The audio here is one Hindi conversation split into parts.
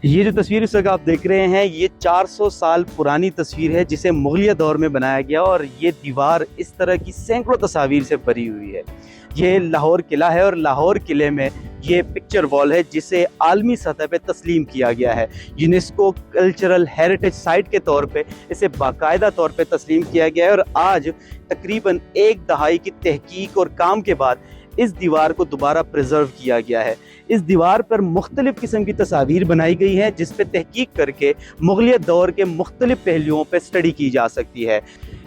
ये जो तस्वीर इस वक्त आप देख रहे हैं ये 400 साल पुरानी तस्वीर है जिसे मुगलिया दौर में बनाया गया और ये दीवार इस तरह की सैकड़ों तस्वीर से भरी हुई है। ये लाहौर किला है और लाहौर किले में ये पिक्चर वॉल है जिसे आलमी सतह पे तस्लीम किया गया है। यूनेस्को कल्चरल हेरिटेज साइट के तौर पे इसे बाकायदा तौर पे तस्लीम किया गया है और आज तकरीबन एक दहाई की तहकीक और काम के बाद इस दीवार को दोबारा प्रिजर्व किया गया है। इस दीवार पर मुख्तलिफ किस्म की तस्वीर बनाई गई हैं जिस पे तहकीक करके मुगलिया दौर के मुख्तलिफ पहलुओं पे स्टडी की जा सकती है।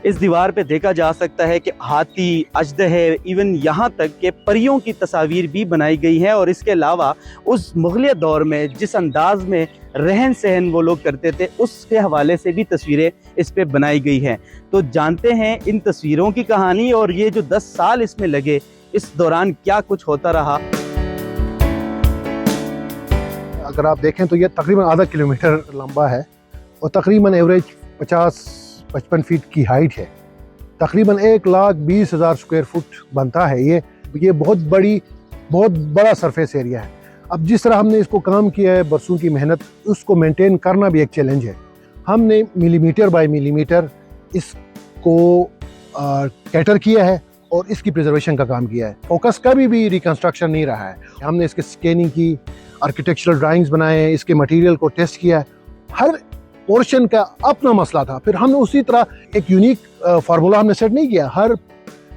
इस दीवार पे देखा जा सकता है कि हाथी, अजदहे, इवन यहाँ तक के परियों की तस्वीर भी बनाई गई हैं और इसके अलावा उस मुगलिया दौर में जिस अंदाज में रहन सहन वो लोग करते थे उसके हवाले से भी तस्वीरें इस पे बनाई गई हैं। तो जानते हैं इन तस्वीरों की कहानी और ये जो 10 साल इसमें लगे इस दौरान क्या कुछ होता रहा। अगर आप देखें तो ये तकरीबन आधा किलोमीटर लंबा है और तकरीबन एवरेज 50-55 फीट की हाइट है। तकरीबन 1,20,000 स्क्वायर फुट बनता है। ये बहुत बड़ा सरफेस एरिया है। अब जिस तरह हमने इसको काम किया है, बरसों की मेहनत, उसको मेंटेन करना भी एक चैलेंज है। हमने मिलीमीटर बाय मिलीमीटर इसको कैटर किया है और इसकी प्रिजर्वेशन का काम किया है। फोकस कभी भी रिकंस्ट्रक्शन नहीं रहा है। हमने इसके स्कैनिंग की, आर्किटेक्चरल ड्राइंग्स बनाए हैं, इसके मटेरियल को टेस्ट किया है। हर पोर्शन का अपना मसला था। फिर हमने उसी तरह एक यूनिक फार्मूला हमने सेट नहीं किया। हर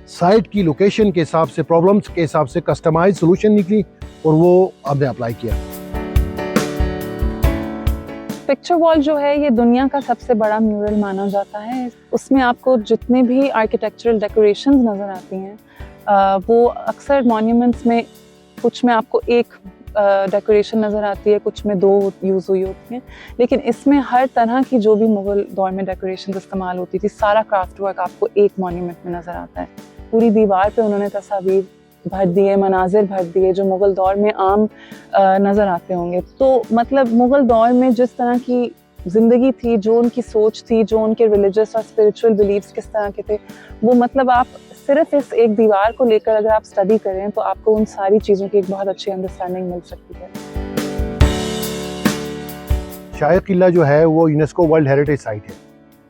साइट की लोकेशन के हिसाब से, प्रॉब्लम्स के हिसाब से कस्टमाइज सोल्यूशन निकली और वो हमने अप्लाई किया। पिक्चर वॉल जो है ये दुनिया का सबसे बड़ा म्यूरल माना जाता है। उसमें आपको जितने भी आर्किटेक्चरल डेकोरेशंस नज़र आती हैं वो अक्सर मॉन्यूमेंट्स में कुछ में आपको एक डेकोरेशन नज़र आती है, कुछ में 2 यूज़ हुई होती हैं, लेकिन इसमें हर तरह की जो भी मुग़ल दौर में डेकोरेशन इस्तेमाल होती थी सारा क्राफ्ट वर्क आपको एक मॉन्यूमेंट में नज़र आता है। पूरी दीवार पे उन्होंने तस्वीर भर दिए, मनाजिर भर दिए जो मुग़ल दौर में आम नज़र आते होंगे। तो मतलब मुग़ल दौर में जिस तरह की ज़िंदगी थी, जो उनकी सोच थी, जो उनके रिलीजियस और स्पिरिचुअल बिलीव्स किस तरह के थे, वो मतलब आप सिर्फ इस एक दीवार को लेकर अगर आप स्टडी करें तो आपको उन सारी चीज़ों की एक बहुत अच्छी अंडरस्टैंडिंग मिल सकती है। शाही किला जो है वो यूनेस्को वर्ल्ड हेरिटेज साइट है।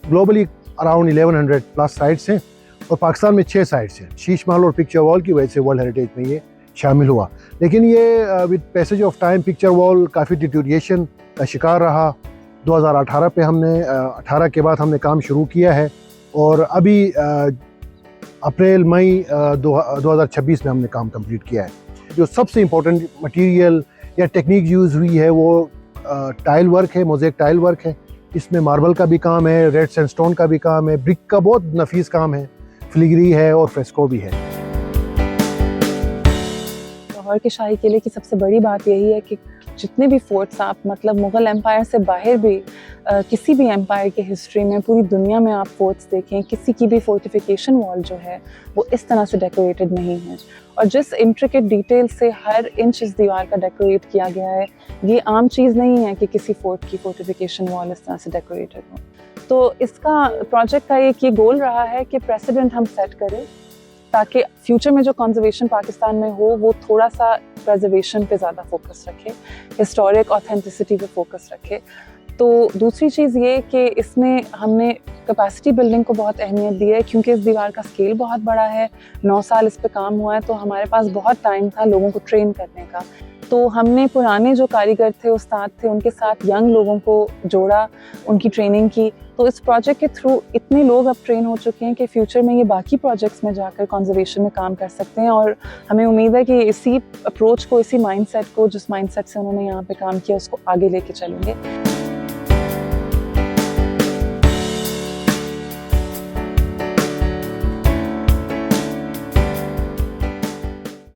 ग्लोबली अराउंड 1100 प्लस साइट्स हैं और पाकिस्तान में 6 साइट्स हैं। शीश महल और पिक्चर वॉल की वजह से वर्ल्ड हेरिटेज में ये शामिल हुआ, लेकिन ये with passage of time picture wall काफ़ी डिटोरिएशन का शिकार रहा। 2018 पे हमने 18 के बाद हमने काम शुरू किया है और अभी अप्रैल मई 2026 में हमने काम कंप्लीट किया है। जो सबसे इम्पोर्टेंट मटेरियल या टेक्निक यूज़ हुई है वो टाइल वर्क है, मोज़ेक टाइल वर्क है। इसमें मार्बल का भी काम है, रेड सैंडस्टोन का भी काम है, ब्रिक का बहुत नफीस काम है, फिलिग्री है और फ्रेस्को भी है। लाहौर के शाही किले की सबसे बड़ी बात यही है कि जितने भी फोर्ट्स आप मतलब मुग़ल एम्पायर से बाहर भी किसी भी एम्पायर की हिस्ट्री में पूरी दुनिया में आप फोर्ट्स देखें, किसी की भी फोर्टिफिकेशन वॉल जो है वो इस तरह से डेकोरेटेड नहीं है। और जिस इंट्रिकेट डिटेल से हर इंच इस दीवार का डेकोरेट किया गया है, ये आम चीज़ नहीं है कि किसी फोर्ट की फोर्टिफिकेशन वॉल इस तरह से डेकोरेटेड हो। तो इसका प्रोजेक्ट का एक ये गोल रहा है कि प्रेसिडेंट हम सेट करें ताकि फ्यूचर में जो कंजर्वेशन पाकिस्तान में हो वो थोड़ा सा प्रिजर्वेशन पे ज़्यादा फोकस रखे, हिस्टोरिक ऑथेंटिसिटी पे फोकस रखे। तो दूसरी चीज़ ये कि इसमें हमने कैपेसिटी बिल्डिंग को बहुत अहमियत दी है क्योंकि इस दीवार का स्केल बहुत बड़ा है। 9 साल इस पे काम हुआ है तो हमारे पास बहुत टाइम था लोगों को ट्रेन करने का। तो हमने पुराने जो कारीगर थे, उस्ताद थे, उनके साथ यंग लोगों को जोड़ा, उनकी ट्रेनिंग की। तो इस प्रोजेक्ट के थ्रू इतने लोग अब ट्रेन हो चुके हैं कि फ्यूचर में ये बाकी प्रोजेक्ट्स में जाकर कंजर्वेशन में काम कर सकते हैं। और हमें उम्मीद है कि इसी अप्रोच को, इसी माइंडसेट को, जिस माइंडसेट से उन्होंने यहाँ पे काम किया उसको आगे लेके चलेंगे।